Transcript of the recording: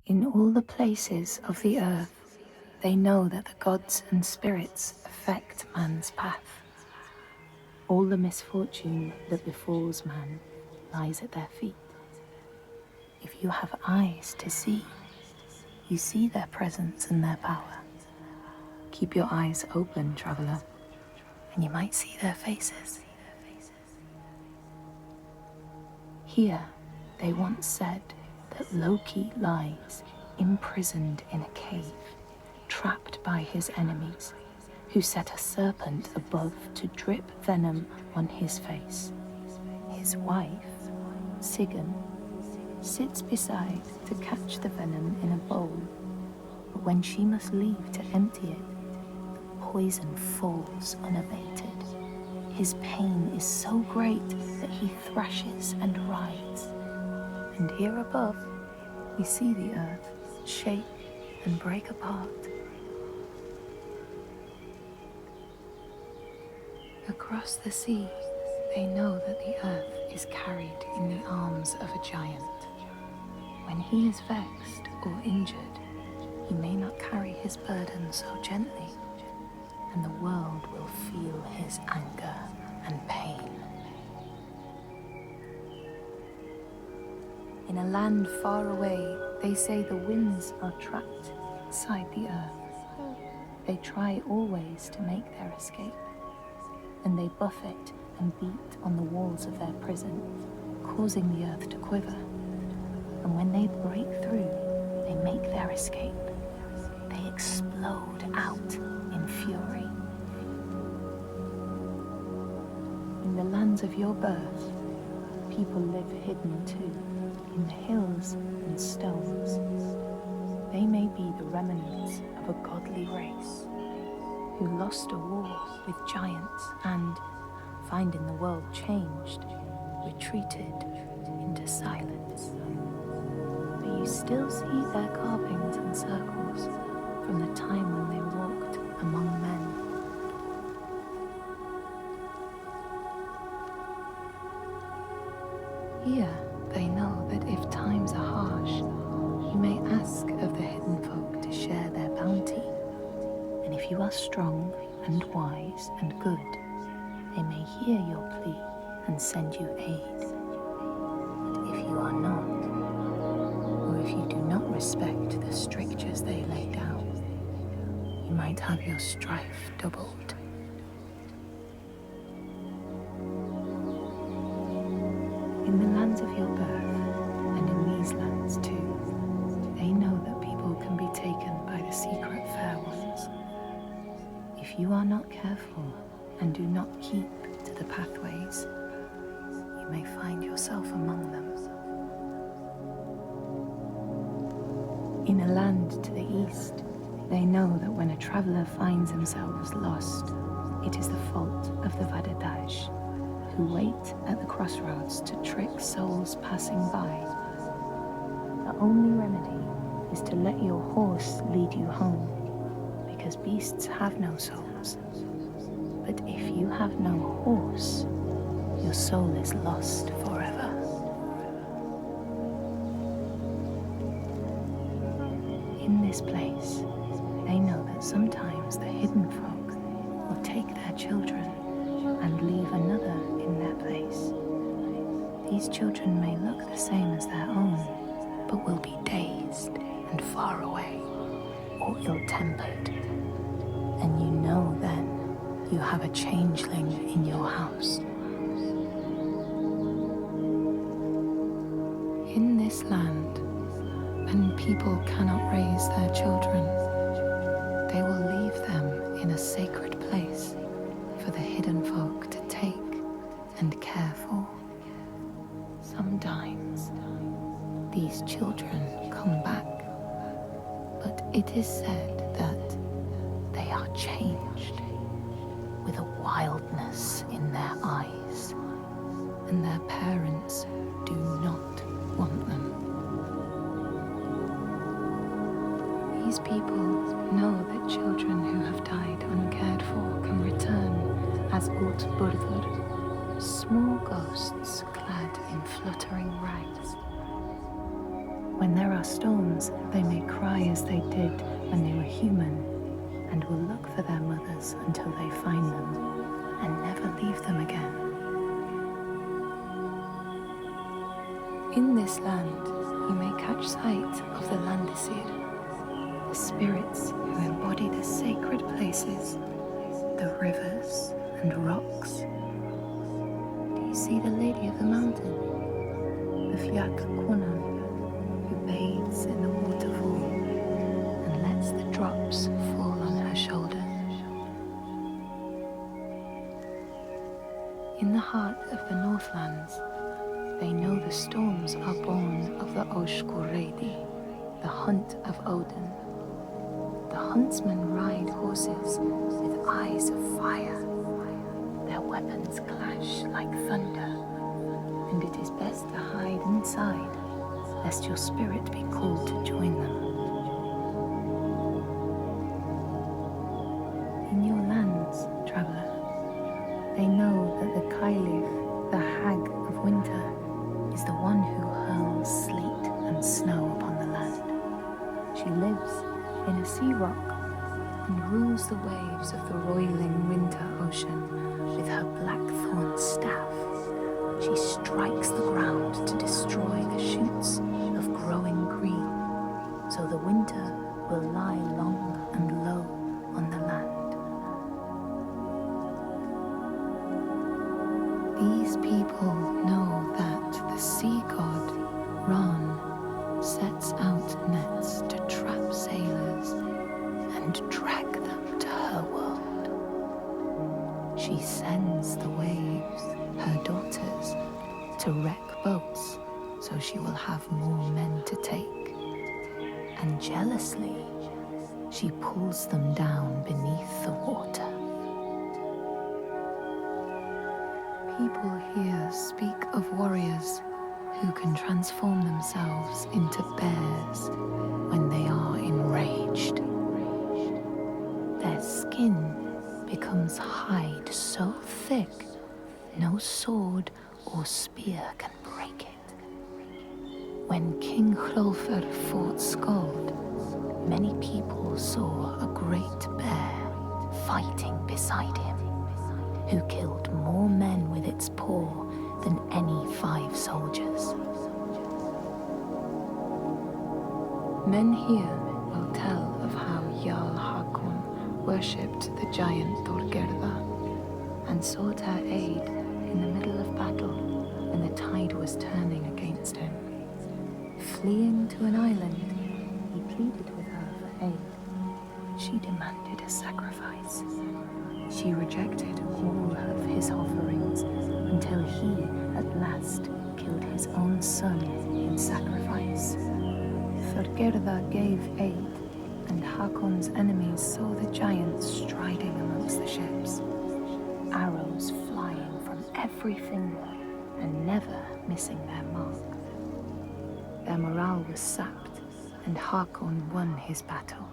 In all the places of the earth, they know that the gods and spirits affect man's path. All the misfortune that befalls man lies at their feet. If you have eyes to see, you see their presence and their power. Keep your eyes open, traveler, and you might see their faces. Here, they once said that Loki lies imprisoned in a cave, trapped by his enemies, who set a serpent above to drip venom on his face. His wife, Sigyn, sits beside to catch the venom in a bowl, but when she must leave to empty it, the poison falls unabated. His pain is so great that he thrashes and writhes. And here above, we see the earth shake and break apart. Across the sea, they know that the earth is carried in the arms of a giant. When he is vexed or injured, he may not carry his burden so gently, and the world will feel his anger and pain. In a land far away, they say the winds are trapped inside the earth. They try always to make their escape, and they buffet and beat on the walls of their prison, causing the earth to quiver. And when they break through, they make their escape. They explode out in fury. In the lands of your birth, people live hidden too, in the hills and stones. They may be the remnants of a godly race who lost a war with giants and, finding the world changed, retreated into silence. But you still see their carvings and circles from the time when they walked among men. Here, they know that if times are harsh, you may ask of the hidden folk to share their bounty. And if you are strong and wise and good, they may hear your plea and send you aid. But if you are not, or if you do not respect the strictures they lay down, you might have your strife doubled. In the lands of your birth, and in these lands too, they know that people can be taken by the secret fair ones. If you are not careful and do not keep to the pathways, you may find yourself among them. In a land to the east, they know that when a traveler finds themselves lost, it is the fault of the Vadadash, who wait at the crossroads to trick souls passing by. The only remedy is to let your horse lead you home, because beasts have no souls. But if you have no horse, your soul is lost forever. In this place, they know that sometimes the hidden folk will take their children and leave another in their place. These children may look the same as their own, but will be dazed and far away, or ill-tempered. And you know then you have a changeling in your house. In this land, when people cannot raise their children, they will leave them in a sacred place for the hidden folk to take and care for. Sometimes these children come back, but it is said that they are changed, with a wildness in their eyes, and their parents do not want them. These people know that children who have died uncared for can return as small ghosts clad in fluttering rags. When there are storms, they may cry as they did when they were human, and will look for their mothers until they find them, and never leave them again. In this land, you may catch sight of the Landisir, the spirits who embody the sacred places, the rivers and rocks. Do you see the Lady of the Mountain, the Fiat Kunan, who bathes in the waterfall and lets the drops fall on her shoulder? In the heart of the Northlands, they know the storms are born of the Oshkuredi, the hunt of Odin. The huntsmen ride horses with eyes of fire. Their weapons clash like thunder, and it is best to hide inside, lest your spirit be called to join them. In your lands, traveler, they know that the Kailif, the hag of winter, is the one who hurls sleet and snow upon the land. She lives in a sea rock and rules the waves of the roiling winter ocean with her blackthorn staff. She strikes the ground to destroy the shoots of growing green, so the winter will lie long and low on the land. These people know that the sea god, Ran, sets out nets to trap sailors and drag them to her world. She sends the waves, her daughters, to wreck boats so she will have more men to take. And jealously, she pulls them down beneath the water. People here speak of warriors who can transform themselves into bears when they are enraged. Their skin becomes hide so thick no sword or spear can break it. When King Hrolfr fought Skald, many people saw a great bear fighting beside him, who killed more men with its paw than any 5 soldiers. Men here will tell of how Jarl Hakon worshipped the giant Thorgerða and sought her aid in the middle of battle when the tide was turning against him. Fleeing to an island, he pleaded with her for aid. She demanded a sacrifice. She rejected all of his offerings until he, at last, killed his own son in sacrifice. Thorgerða gave aid, and Hakon's enemies saw the giants striding amongst the ships, arrows flying from every finger and never missing their mark. Their morale was sapped, and Hakon won his battle.